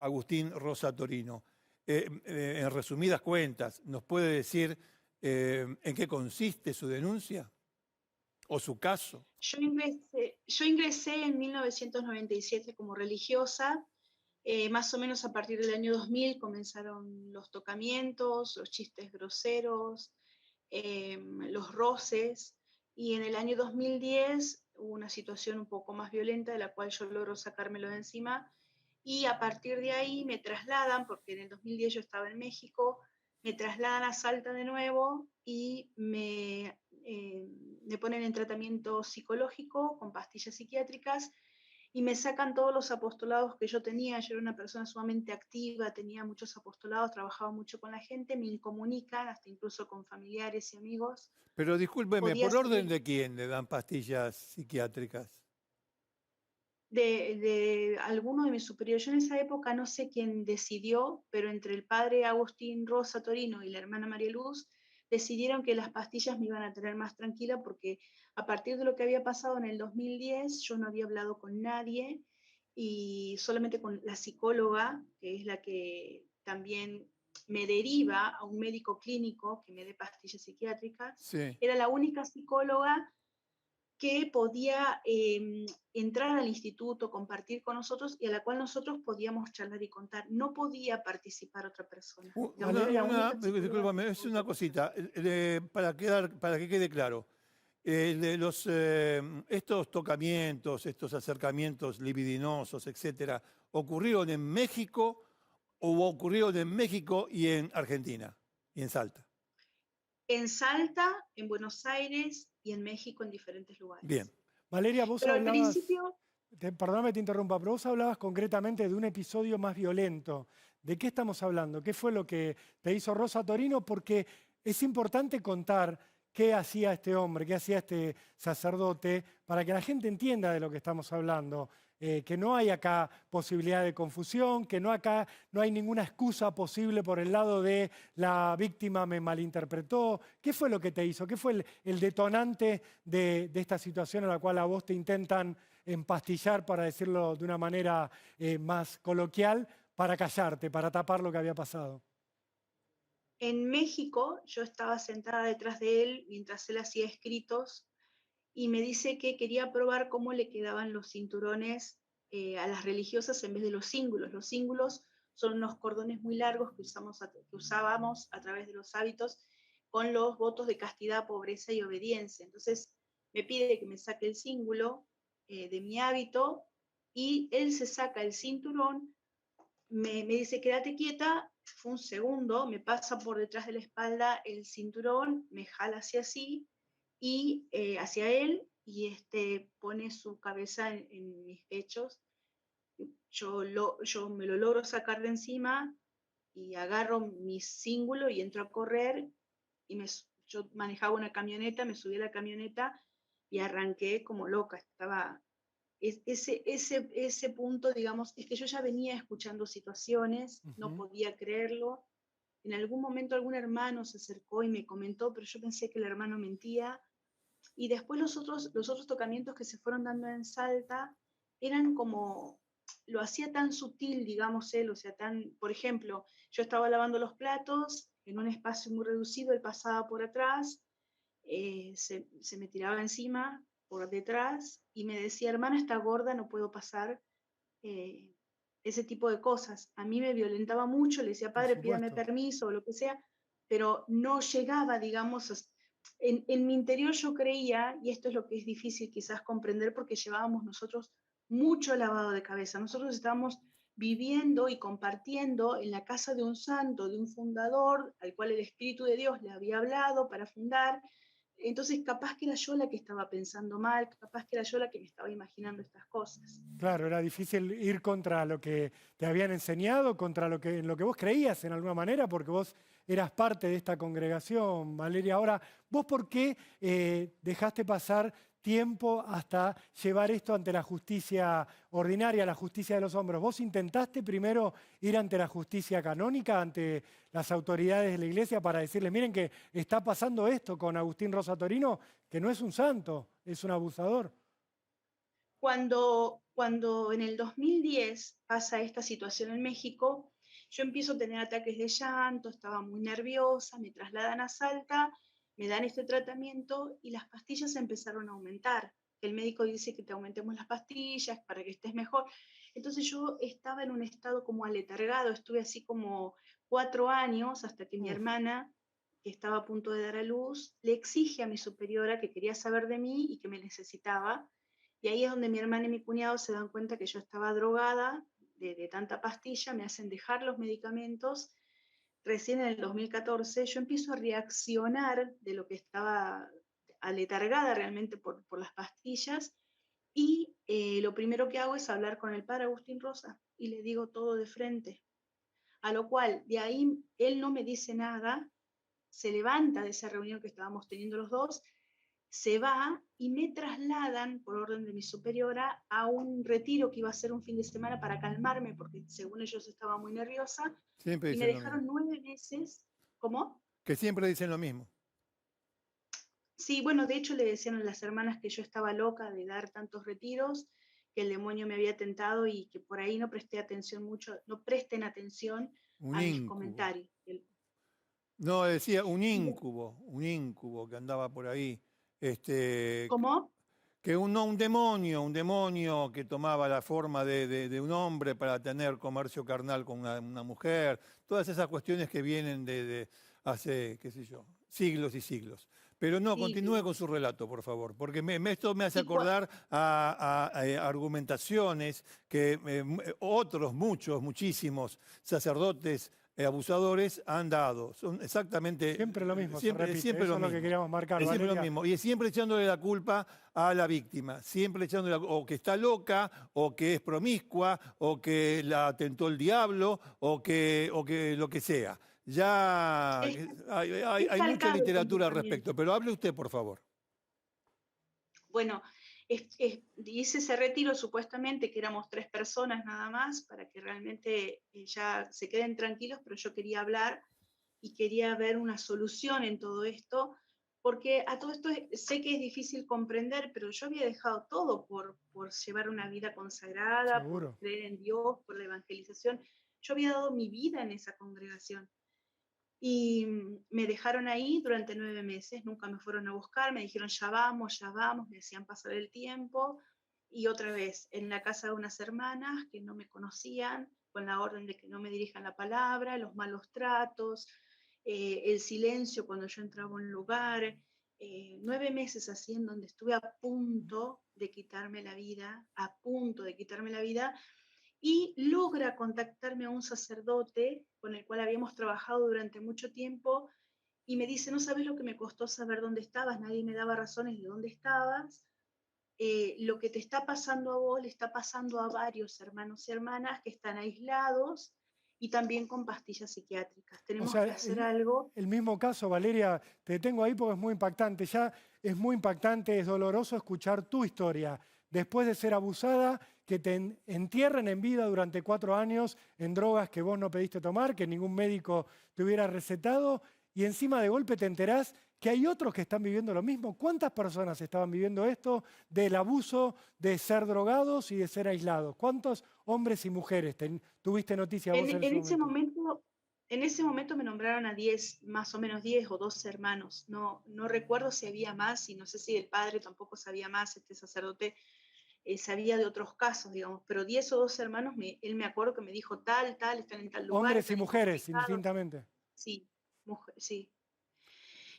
Agustín Rosa Torino. En resumidas cuentas, ¿nos puede decir en qué consiste su denuncia o su caso? Yo ingresé en 1997 como religiosa. Más o menos a partir del año 2000 comenzaron los tocamientos, los chistes groseros, los roces, y en el año 2010 hubo una situación un poco más violenta de la cual yo logro sacármelo de encima, y a partir de ahí me trasladan, porque en el 2010 yo estaba en México, me trasladan a Salta de nuevo y me ponen en tratamiento psicológico con pastillas psiquiátricas y me sacan todos los apostolados que yo tenía. Yo era una persona sumamente activa, tenía muchos apostolados, trabajaba mucho con la gente, me incomunican, hasta incluso con familiares y amigos. Pero discúlpeme, Podía ¿por orden seguir de quién le dan pastillas psiquiátricas? de alguno de mis superiores. Yo en esa época no sé quién decidió, pero entre el padre Agustín Rosa Torino y la hermana María Luz decidieron que las pastillas me iban a tener más tranquila, porque a partir de lo que había pasado en el 2010 yo no había hablado con nadie, y solamente con la psicóloga, que es la que también me deriva a un médico clínico que me dé pastillas psiquiátricas. Sí. Era la única psicóloga que podía entrar al instituto, compartir con nosotros, y a la cual nosotros podíamos charlar y contar. No podía participar otra persona. Digamos, era la única psicóloga que Discúlpame, es estaba una autorizada. cosita, para que quede claro. Estos tocamientos, estos acercamientos libidinosos, etcétera, ¿ocurrieron en México o ocurrieron en México y en Argentina y en Salta? En Salta, en Buenos Aires y en México, en diferentes Bien. lugares. Valeria, vos Pero al hablabas, principio, perdóname te interrumpa, pero vos hablabas concretamente de un episodio más violento. ¿De qué estamos hablando? ¿Qué fue lo que te hizo Rosa Torino? Porque es importante contar qué hacía este hombre, qué hacía este sacerdote, para que la gente entienda de lo que estamos hablando. Que no hay acá posibilidad de confusión, que acá no hay ninguna excusa posible por el lado de la víctima me malinterpretó. ¿Qué fue lo que te hizo? ¿Qué fue el detonante de esta situación a la cual a vos te intentan empastillar, para decirlo de una manera más coloquial, para callarte, para tapar lo que había pasado? en México, yo estaba sentada detrás de él mientras él hacía escritos, y me dice que quería probar cómo le quedaban los cinturones a las religiosas en vez de los cíngulos. Los cíngulos son unos cordones muy largos que usábamos a través de los hábitos con los votos de castidad, pobreza y obediencia. Entonces me pide que me saque el cíngulo de mi hábito, y él se saca el cinturón, me dice quédate quieta. Fue un segundo, me pasa por detrás de la espalda el cinturón, me jala hacia sí, y hacia él, y pone su cabeza en mis pechos. Yo me lo logro sacar de encima y agarro mi cíngulo y entro a correr, y yo manejaba una camioneta, me subí a la camioneta y arranqué como loca. Ese punto, digamos, es que yo ya venía escuchando situaciones, no Ujú. podía creerlo. En algún momento algún hermano se acercó y me comentó, pero yo pensé que el hermano mentía. Y después los otros tocamientos que se fueron dando en Salta eran como, lo hacía tan sutil, digamos él, o sea, por ejemplo, yo estaba lavando los platos en un espacio muy reducido, él pasaba por atrás, se me tiraba encima por detrás y me decía, hermana, está gorda, no puedo pasar. eh, Ese tipo de cosas. A mí me violentaba mucho, le decía, Por padre, pídame supuesto. permiso o lo que sea, pero no llegaba, digamos, en mi interior yo creía, y esto es lo que es difícil quizás comprender, porque llevábamos nosotros mucho lavado de cabeza. Nosotros estábamos viviendo y compartiendo en la casa de un santo, de un fundador, al cual el Espíritu de Dios le había hablado para fundar. Entonces, capaz que era yo la que estaba pensando mal, capaz que era yo la que me estaba imaginando estas cosas. Claro, era difícil ir contra lo que te habían enseñado, contra en lo que vos creías en alguna manera, porque vos eras parte de esta congregación, Valeria. Ahora, ¿vos por qué dejaste pasar tiempo hasta llevar esto ante la justicia ordinaria, la justicia de los hombres? ¿Vos intentaste primero ir ante la justicia canónica, ante las autoridades de la iglesia, para decirles, miren que está pasando esto con Agustín Rosa Torino, que no es un santo, es un abusador? Cuando en el 2010 pasa esta situación en México, yo empiezo a tener ataques de llanto, estaba muy nerviosa, me trasladan a Salta, me dan este tratamiento y las pastillas empezaron a aumentar. El médico dice que te aumentemos las pastillas para que estés mejor. Entonces yo estaba en un estado como aletargado, estuve así como 4 años hasta que mi Uf, hermana, que estaba a punto de dar a luz, le exige a mi superiora que quería saber de mí y que me necesitaba. Y ahí es donde mi hermana y mi cuñado se dan cuenta que yo estaba drogada de tanta pastilla, me hacen dejar los medicamentos. Recién en el 2014 yo empiezo a reaccionar de lo que estaba aletargada realmente por las pastillas y lo primero que hago es hablar con el padre Agustín Rosa y le digo todo de frente. A lo cual de ahí él no me dice nada, se levanta de esa reunión que estábamos teniendo los dos, se va y me trasladan por orden de mi superiora a un retiro que iba a ser un fin de semana para calmarme, porque según ellos estaba muy nerviosa, Siempre y me dicen lo mismo. dejaron 9 meses. ¿Cómo? Que siempre dicen lo mismo. Sí, bueno, de hecho le decían a las hermanas que yo estaba loca de dar tantos retiros, que el demonio me había tentado y que por ahí no presté atención mucho, no presten atención Un a mis íncubo. comentarios. No, decía un íncubo que andaba por ahí. Este, ¿Cómo? que no, un demonio que tomaba la forma de un hombre para tener comercio carnal con una mujer, todas esas cuestiones que vienen de hace, qué sé yo, siglos y siglos. Pero no, continúe Siglos. con su relato, por favor, porque esto me hace Sí, acordar a argumentaciones que otros, muchísimos sacerdotes abusadores han dado. Son exactamente, siempre lo mismo, se siempre, repite. siempre Eso lo es lo que mismo. queríamos marcar, Es siempre lo Valeria. mismo. Y es siempre echándole la culpa a la víctima, siempre echándole o que está loca, o que es promiscua, o que la tentó el diablo, o que lo que sea. Ya es, hay es mucha calcado el literatura al comportamiento. respecto, pero hable usted, por favor. Bueno, hice ese retiro supuestamente que éramos 3 personas nada más para que realmente ya se queden tranquilos, pero yo quería hablar y quería ver una solución en todo esto, porque a todo esto sé que es difícil comprender, pero yo había dejado todo por llevar una vida consagrada, por Seguro. creer en Dios, por la evangelización. Yo había dado mi vida en esa congregación. Y me dejaron ahí durante 9 meses, nunca me fueron a buscar, me dijeron ya vamos, me hacían pasar el tiempo. Y otra vez, en la casa de unas hermanas que no me conocían, con la orden de que no me dirijan la palabra, los malos tratos, el silencio cuando yo entraba a un lugar. 9 meses así en donde estuve a punto de quitarme la vida, a punto de quitarme la vida, y logra contactarme a un sacerdote con el cual habíamos trabajado durante mucho tiempo y me dice, no sabes lo que me costó saber dónde estabas, nadie me daba razones de dónde estabas, lo que te está pasando a vos le está pasando a varios hermanos y hermanas que están aislados y también con pastillas psiquiátricas. O Tenemos sea, que hacer algo. el mismo caso, Valeria, te detengo ahí porque es muy impactante. Ya es muy impactante, es doloroso escuchar tu historia. Después de ser abusada, que te entierren en vida durante 4 años en drogas que vos no pediste tomar, que ningún médico te hubiera recetado, y encima de golpe te enterás que hay otros que están viviendo lo mismo. ¿Cuántas personas estaban viviendo esto del abuso de ser drogados y de ser aislados? ¿Cuántos hombres y mujeres tuviste noticia vos en En ese ese momento? momento, en ese momento me nombraron a 10, más o menos 10 o 12 hermanos. No, no recuerdo si había más y no sé si el padre tampoco sabía más, este sacerdote sabía de otros casos, digamos, pero 10 o 12 hermanos, él me acuerdo que me dijo tal, tal, están en tal lugar, Hombres y están mujeres, incomunicados. indistintamente. Sí, mujer, sí.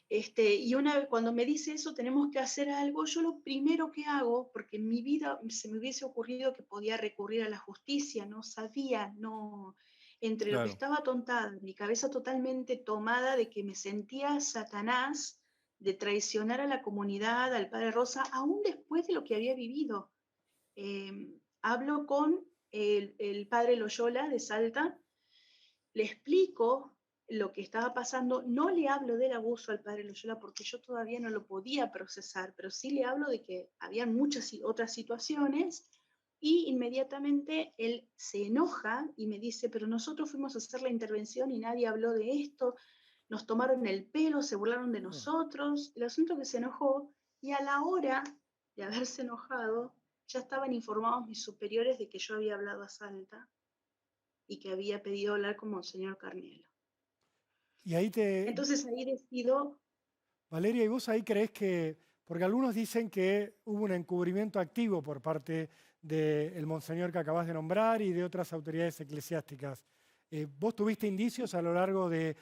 Y una vez cuando me dice eso, tenemos que hacer algo, yo lo primero que hago, porque en mi vida se me hubiese ocurrido que podía recurrir a la justicia, no sabía, no, entre lo que Claro. estaba tontada, mi cabeza totalmente tomada de que me sentía Satanás, de traicionar a la comunidad, al Padre Rosa, aún después de lo que había vivido. Hablo con el Padre Loyola de Salta, le explico lo que estaba pasando, no le hablo del abuso al padre Loyola porque yo todavía no lo podía procesar, pero sí le hablo de que había muchas otras situaciones y inmediatamente él se enoja y me dice, pero nosotros fuimos a hacer la intervención y nadie habló de esto, nos tomaron el pelo, se burlaron de nosotros, el asunto que se enojó y a la hora de haberse enojado, ya estaban informados mis superiores de que yo había hablado a Salta y que había pedido hablar con Monseñor Carnielo. Y ahí Entonces ahí decido, Valeria, ¿y vos ahí creés que, porque algunos dicen que hubo un encubrimiento activo por parte del monseñor que acabas de nombrar y de otras autoridades eclesiásticas? ¿Vos tuviste indicios a lo largo de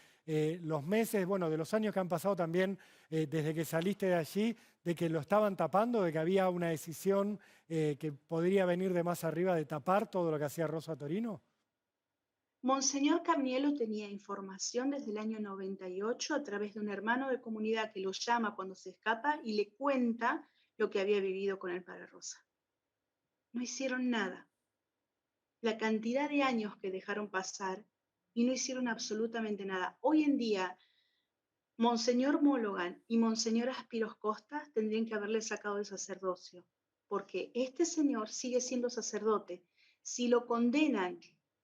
los meses, bueno, de los años que han pasado también desde que saliste de allí, de que lo estaban tapando, de que había una decisión que podría venir de más arriba de tapar todo lo que hacía Rosa Torino? Monseñor Carnielo tenía información desde el año 98 a través de un hermano de comunidad que lo llama cuando se escapa y le cuenta lo que había vivido con el padre Rosa. No hicieron nada. La cantidad de años que dejaron pasar y no hicieron absolutamente nada. Hoy en día, Monseñor Mologan y Monseñor Aspiros Costas tendrían que haberle sacado el sacerdocio, porque este señor sigue siendo sacerdote. Si lo condenan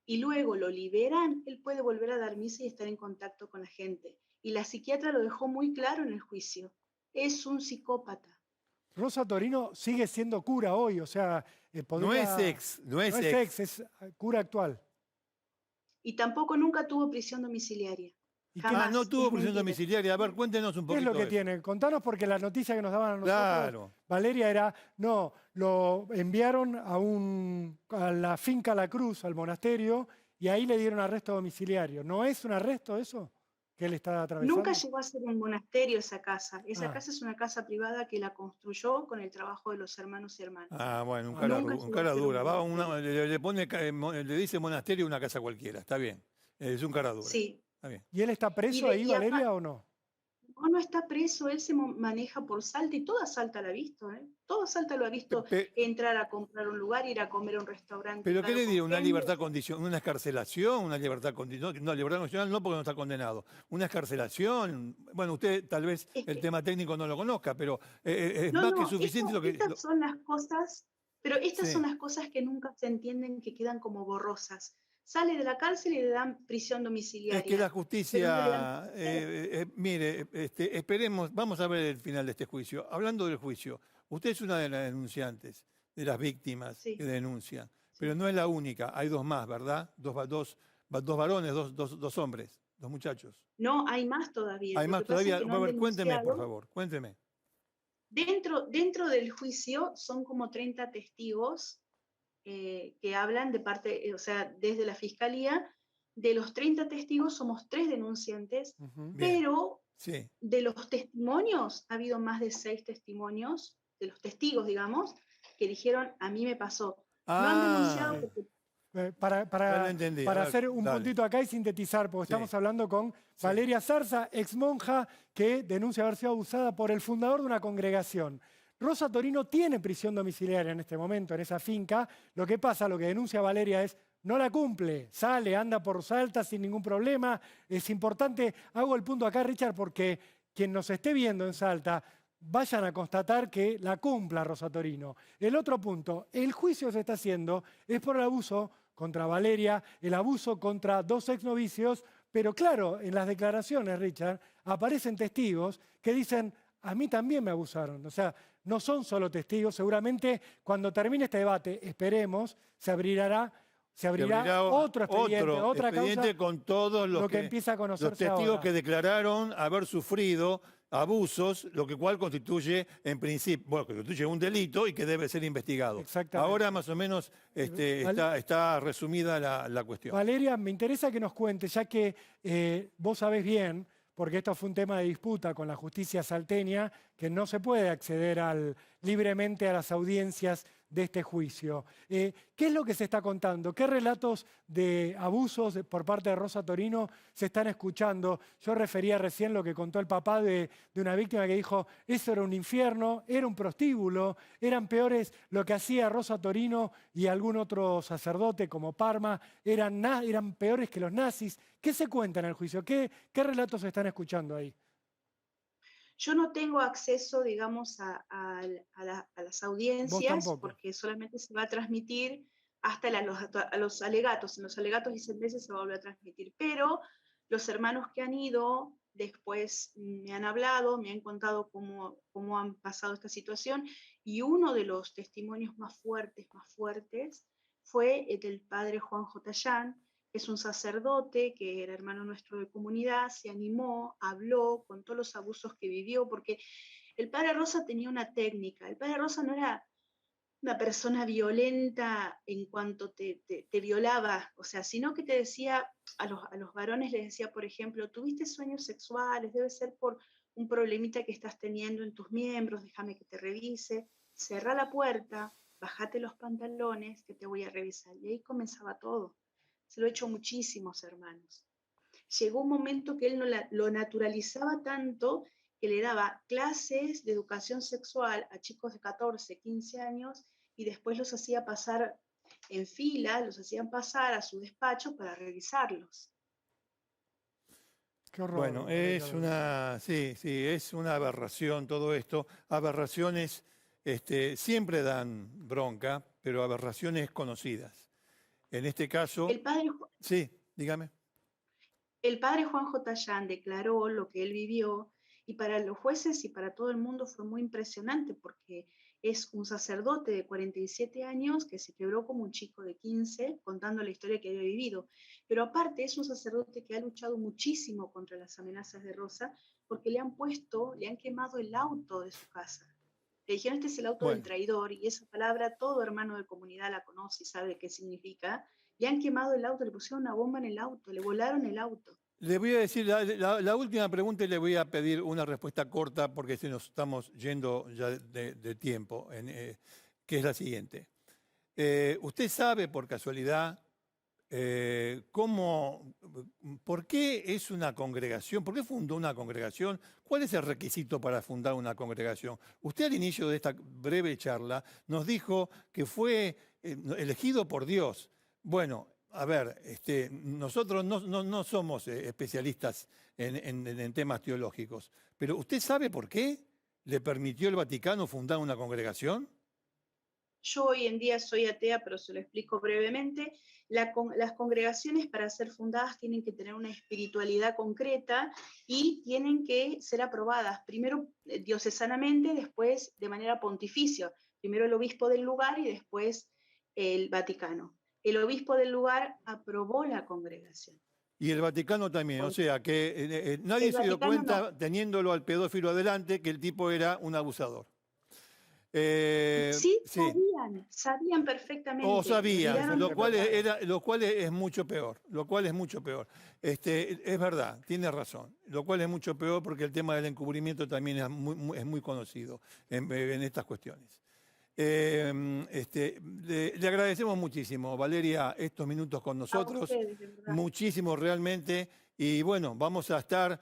y luego lo liberan, él puede volver a dar misa y estar en contacto con la gente. Y la psiquiatra lo dejó muy claro en el juicio. Es un psicópata. Rosa Torino sigue siendo cura hoy, o sea, No es podría... ex, no No es es ex. ex, es cura actual. Y tampoco nunca tuvo prisión domiciliaria. ¿Y Ah, no Jamás. tuvo Es prisión mentira. domiciliaria. A ver, cuéntenos un qué es lo poquito que eso. tiene? Contanos porque la noticia que nos daban a nosotros, Claro. Valeria, era, no, lo enviaron a la finca La Cruz, al monasterio, y ahí le dieron arresto domiciliario. ¿No es un arresto eso que él está atravesando? Nunca llegó a ser un monasterio esa casa. Esa Ah. casa es una casa privada que la construyó con el trabajo de los hermanos y hermanas. Ah, bueno, un Ah, cara, Nunca un llegó a cara ser un dura. Va monasterio. le pone, le dice monasterio a una casa cualquiera. Está bien. Es un cara dura. Sí. Está bien. ¿Y él está preso ahí, Valeria, o no? No está preso, él se maneja por Salta y toda Salta lo ha visto, ¿eh? Toda Salta lo ha visto Pe- entrar a comprar un lugar, ir a comer a un restaurante ¿Pero qué caro le con diría? ¿Una gente. libertad condicional? ¿Una escarcelación? ¿Una libertad condicional? No, libertad condicional no porque no está condenado. ¿Una escarcelación? Bueno, usted tal vez Es el que, tema técnico no lo conozca, pero es no, más que no, suficiente lo que... estas son las cosas, pero estas son Sí. las cosas que nunca se entienden, que quedan como borrosas. Sale de la cárcel y le dan prisión Es que la domiciliaria, pero no le dan... justicia, mire, esperemos, vamos a ver el final de este juicio. Hablando del juicio, usted es una de las denunciantes, de las víctimas Sí, que denuncian, pero sí. no es la única, hay dos más, ¿verdad? Dos varones, dos hombres, dos muchachos. No, hay más todavía. Hay Lo más que pasa es todavía, que no a han ver, cuénteme, por denunciado. favor, cuénteme. Dentro del juicio son como 30 testigos que hablan de parte, o sea, desde la fiscalía. De los 30 testigos somos 3 denunciantes, Ujú. Bien, pero sí. de los testimonios ha habido más de 6 testimonios, de los testigos, digamos, que dijeron, a mí me pasó. No han denunciado Ah, porque ya lo entendí. A Para ver, hacer un dale. puntito acá y sintetizar, porque Sí, estamos hablando con sí. Valeria Zarza, ex monja que denuncia haber sido abusada por el fundador de una congregación. Rosa Torino tiene prisión domiciliaria en este momento en esa finca. Lo que pasa, lo que denuncia Valeria es no la cumple, sale, anda por Salta sin ningún problema. Es importante, hago el punto acá, Richard, porque quien nos esté viendo en Salta, vayan a constatar que la cumpla Rosa Torino. El otro punto, el juicio que se está haciendo es por el abuso contra Valeria, el abuso contra 2 exnovicios, pero claro, en las declaraciones, Richard, aparecen testigos que dicen, a mí también me abusaron. O sea, no son solo testigos, seguramente cuando termine este debate, esperemos, se abrirá otro expediente, otro otra expediente causa, con todos lo que empieza a los conocerse testigos ahora. que declararon haber sufrido abusos, lo que cual constituye en principio, bueno, que constituye un delito y que debe ser investigado. Exactamente. Ahora más o menos está resumida la cuestión. Valeria, me interesa que nos cuentes, ya que vos sabés bien, porque esto fue un tema de disputa con la justicia salteña, que no se puede acceder libremente a las audiencias de este juicio. ¿Qué es lo que se está contando? ¿Qué relatos de abusos por parte de Rosa Torino se están escuchando? Yo refería recién lo que contó el papá de una víctima que dijo, eso era un infierno, era un prostíbulo, eran peores lo que hacía Rosa Torino y algún otro sacerdote como Parma, eran peores que los nazis. ¿Qué se cuenta en el juicio? ¿Qué relatos se están escuchando ahí? yo no tengo acceso, digamos, a las Vos audiencias, tampoco. porque solamente se va a transmitir hasta a los alegatos. En los alegatos y sentencias se va a volver a transmitir. Pero los hermanos que han ido después me han hablado, me han contado cómo han pasado esta situación, Y uno de los testimonios más fuertes, fue el del padre Juan Jotayán, que es un sacerdote que era hermano nuestro de comunidad, se animó, habló, contó los abusos que vivió, porque el padre Rosa tenía una técnica. El padre Rosa no era una persona violenta en cuanto te violaba, o sea, sino que te decía, a los varones les decía, por ejemplo, tuviste sueños sexuales, debe ser por un problemita que estás teniendo en tus miembros, déjame que te revise, cerra la puerta, bájate los pantalones, que te voy a revisar. Y ahí comenzaba todo. Se lo he hecho muchísimos hermanos. Llegó un momento que él no lo naturalizaba tanto que le daba clases de educación sexual a chicos de 14, 15 años y después los hacía pasar en fila, los hacían pasar a su despacho para revisarlos. Qué horror. Bueno, es una, sí, es una aberración todo esto. Aberraciones siempre dan bronca, pero aberraciones conocidas. En este caso, sí, dígame. El padre Juan Jotayán declaró lo que él vivió y para los jueces y para todo el mundo fue muy impresionante porque es un sacerdote de 47 años que se quebró como un chico de 15 contando la historia que había vivido. Pero aparte es un sacerdote que ha luchado muchísimo contra las amenazas de Rosa porque le han quemado el auto de su casa. Le dijeron, este es el auto del traidor, y esa palabra todo hermano de comunidad la conoce y sabe qué significa. Le han quemado el auto, le pusieron una bomba en el auto, le volaron el auto. Le voy a decir la última pregunta y le voy a pedir una respuesta corta porque se nos estamos yendo ya de tiempo, que es la siguiente. ¿Usted sabe por casualidad por qué es una congregación? ¿Por qué fundó una congregación? ¿Cuál es el requisito para fundar una congregación? Usted al inicio de esta breve charla nos dijo que fue elegido por Dios. Bueno, a ver, nosotros no somos especialistas en temas teológicos, pero ¿usted sabe por qué le permitió el Vaticano fundar una congregación? Yo hoy en día soy atea, pero se lo explico brevemente. Las congregaciones para ser fundadas tienen que tener una espiritualidad concreta y tienen que ser aprobadas, primero diocesanamente, después de manera pontificia, primero el obispo del lugar y después el Vaticano. El obispo del lugar aprobó la congregación. Y el Vaticano también, o sea que nadie se dio cuenta, teniéndolo al pedófilo adelante, que el tipo era un abusador. Sí, sabían perfectamente. O sabían, lo cual es mucho peor. Es verdad, tiene razón. Lo cual es mucho peor porque el tema del encubrimiento también es muy conocido en estas cuestiones. Le agradecemos muchísimo, Valeria, estos minutos con nosotros. A ustedes, de verdad. Muchísimo realmente. Y bueno, vamos a estar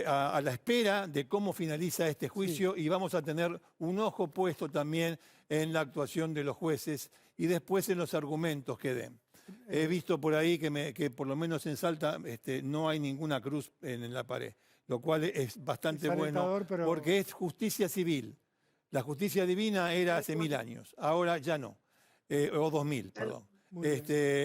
a la espera de cómo finaliza este juicio y vamos a tener un ojo puesto también en la actuación de los jueces y después en los argumentos que den. He visto por ahí que por lo menos en Salta no hay ninguna cruz en la pared, lo cual es bastante bueno porque es justicia civil. La justicia divina era hace 1000 años, ahora ya no, o 2000, perdón.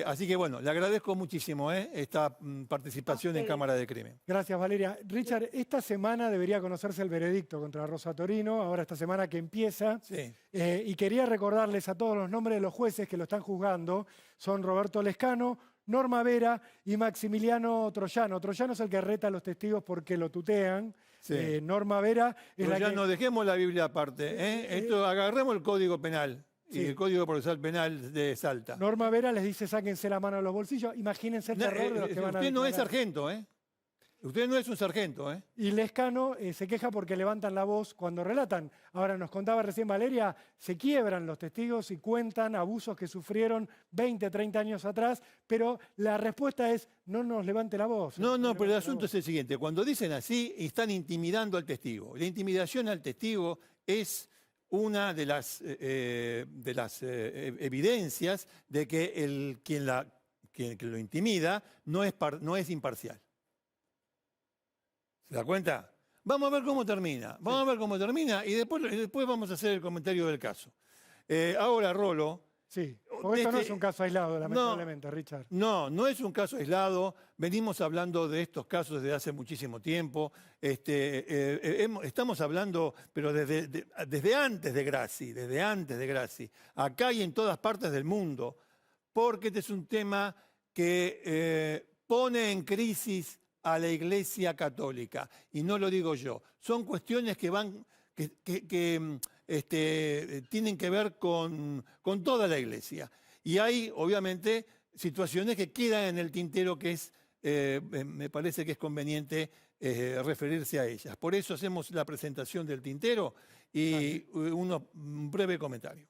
Así que bueno, le agradezco muchísimo esta participación en Cámara de Crimen. Gracias, Valeria. Richard, esta semana debería conocerse el veredicto contra Rosa Torino, ahora esta semana que empieza. Sí. Y quería recordarles a todos los nombres de los jueces que lo están juzgando. Son Roberto Lescano, Norma Vera y Maximiliano Troyano. Troyano es el que reta a los testigos porque lo tutean. Sí. Norma Vera es la que... No dejemos la Biblia aparte. Agarremos el Código Penal. Sí. Y el Código Procesal Penal de Salta. Norma Vera les dice sáquense la mano a los bolsillos. Imagínense el terror de los que van a Usted no es sargento, ¿eh? Usted no es un sargento, ¿eh? Y Lescano se queja porque levantan la voz cuando relatan. Ahora, nos contaba recién Valeria, se quiebran los testigos y cuentan abusos que sufrieron 20, 30 años atrás, pero la respuesta es, no nos levante la voz. No, pero el asunto es el siguiente. Cuando dicen así, están intimidando al testigo. La intimidación al testigo es una de las evidencias de que quien lo intimida no es imparcial. ¿Se da cuenta? Vamos a ver cómo termina. Vamos a ver cómo termina y después vamos a hacer el comentario del caso. Ahora, Rolo, Sí, porque esto no es Desde- un caso aislado, lamentablemente, Richard. No, no es un caso aislado. Venimos hablando de estos casos desde hace muchísimo tiempo. Estamos hablando, pero desde antes de Grassi, desde antes de Grassi, acá y en todas partes del mundo, porque este es un tema que pone en crisis a la Iglesia Católica. Y no lo digo yo. Son cuestiones que van, tienen que ver con toda la Iglesia. Y hay, obviamente, situaciones que quedan en el tintero que me parece que es conveniente referirse a ellas. Por eso hacemos la presentación del tintero y un breve comentario.